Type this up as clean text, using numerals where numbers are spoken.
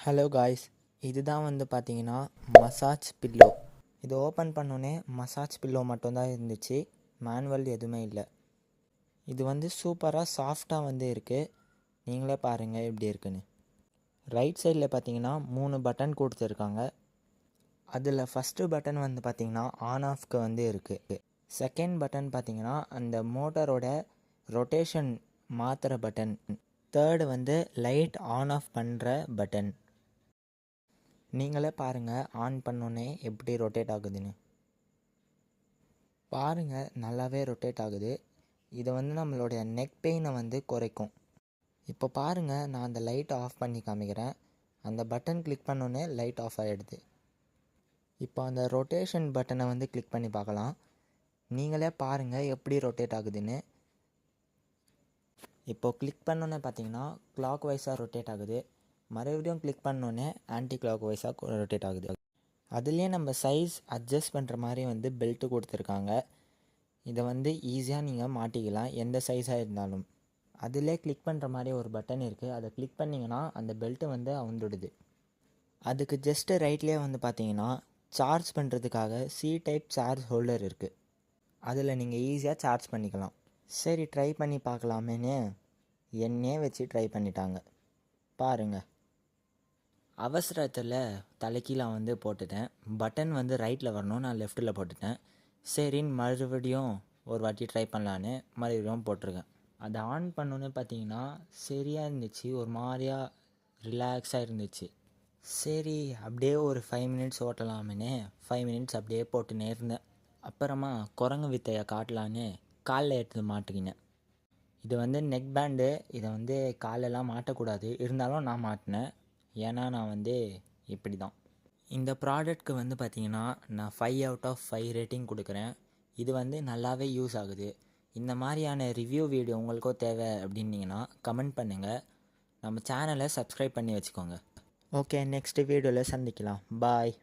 Hello guys, இதுதான் வந்து பார்த்தீங்கன்னா மசாஜ் பில்லோ. இது ஓப்பன் பண்ணோன்னே மசாஜ் பில்லோ மட்டும்தான் இருந்துச்சு, மேனுவல் எதுவுமே இல்லை. இது வந்து சூப்பராக சாஃப்டாக வந்து இருக்குது. நீங்களே பாருங்கள் எப்படி இருக்குன்னு. ரைட் சைடில் பார்த்தீங்கன்னா 3 பட்டன் கொடுத்துருக்காங்க. அதில் ஃபஸ்ட்டு பட்டன் வந்து பார்த்தீங்கன்னா ஆன் ஆஃப்க்கு வந்து இருக்குது. செகண்ட் பட்டன் பார்த்தீங்கன்னா அந்த மோட்டரோட ரொட்டேஷன் மாற்றுற பட்டன். தேர்டு வந்து லைட் ஆன் ஆஃப் பண்ணுற பட்டன். நீங்களே பாருங்கள் ஆன் பண்ணோன்னே எப்படி ரொட்டேட் ஆகுதுன்னு. பாருங்கள், நல்லாவே ரொட்டேட் ஆகுது. இதை வந்து நம்மளுடைய நெக் பெயினை வந்து குறைக்கும். இப்போ பாருங்கள், நான் அந்த லைட்டை ஆஃப் பண்ணி காமிக்கிறேன். அந்த பட்டன் கிளிக் பண்ணோன்னே லைட் ஆஃப் ஆகிடுது. இப்போ அந்த ரொட்டேஷன் பட்டனை வந்து கிளிக் பண்ணி பார்க்கலாம். நீங்களே பாருங்கள் எப்படி ரொட்டேட் ஆகுதுன்னு. இப்போ கிளிக் பண்ணோன்னே பார்த்தீங்கன்னா கிளாக் வைஸாக ரொட்டேட் ஆகுது. மறுபடியும் கிளிக் பண்ணோன்னே ஆன்டி கிளாக் வைஸாக ரொட்டேட் ஆகுது. அதுலேயே நம்ம சைஸ் அட்ஜஸ்ட் பண்ணுற மாதிரி வந்து பெல்ட்டு கொடுத்துருக்காங்க. இதை வந்து ஈஸியாக நீங்கள் மாட்டிக்கலாம், எந்த சைஸாக இருந்தாலும். அதிலே கிளிக் பண்ணுற மாதிரி ஒரு பட்டன் இருக்குது. அதை கிளிக் பண்ணிங்கன்னா அந்த பெல்ட்டு வந்து அவுந்துடுது. அதுக்கு ஜஸ்ட்டு ரைட்லேயே வந்து பார்த்தீங்கன்னா சார்ஜ் பண்ணுறதுக்காக சி டைப் சார்ஜ் ஹோல்டர் இருக்குது. அதில் நீங்கள் ஈஸியாக சார்ஜ் பண்ணிக்கலாம். சரி, ட்ரை பண்ணி பார்க்கலாமேன்னு என்னையே வச்சு ட்ரை பண்ணிட்டாங்க. பாருங்கள், அவசரத்தில் தலைக்கீழே வந்து போட்டுட்டேன். பட்டன் வந்து ரைட்டில் வரணும், நான் லெஃப்ட்டில் போட்டுட்டேன். சரின்னு மறுபடியும் ஒரு வாட்டி ட்ரை பண்ணலான்னு மறுபடியும் போட்டிருக்கேன். அதை ஆன் பண்ணோன்னே பார்த்தீங்கன்னா சரியாக இருந்துச்சு, ஒரு மாதிரியாக ரிலாக்ஸாக இருந்துச்சு. சரி, அப்படியே ஒரு 5 மினிட்ஸ் ஓட்டலாமேன்னு 5 மினிட்ஸ் அப்படியே போட்டுனே இருந்தேன். அப்புறமா குரங்கு வித்தையை காட்டலான்னு காலில் எடுத்து மாட்டிக்கினேன். இது வந்து நெக் பேண்டு. இதை வந்து காலெல்லாம் மாட்டக்கூடாது, இருந்தாலும் நான் மாட்டினேன். ஏன்னா நான் வந்து இப்படி தான். இந்த ப்ராடக்ட்க்கு வந்து பார்த்திங்கன்னா நான் 5 out of 5 ரேட்டிங் கொடுக்குறேன். இது வந்து நல்லாவே யூஸ் ஆகுது. இந்த மாதிரியான ரிவ்யூ வீடியோ உங்களுக்கும் தேவை அப்படின்னீங்கன்னா கமெண்ட் பண்ணுங்கள். நம்ம சேனலை சப்ஸ்கிரைப் பண்ணி வச்சுக்கோங்க. ஓகே, நெக்ஸ்ட் வீடியோவில் சந்திக்கலாம். பாய்.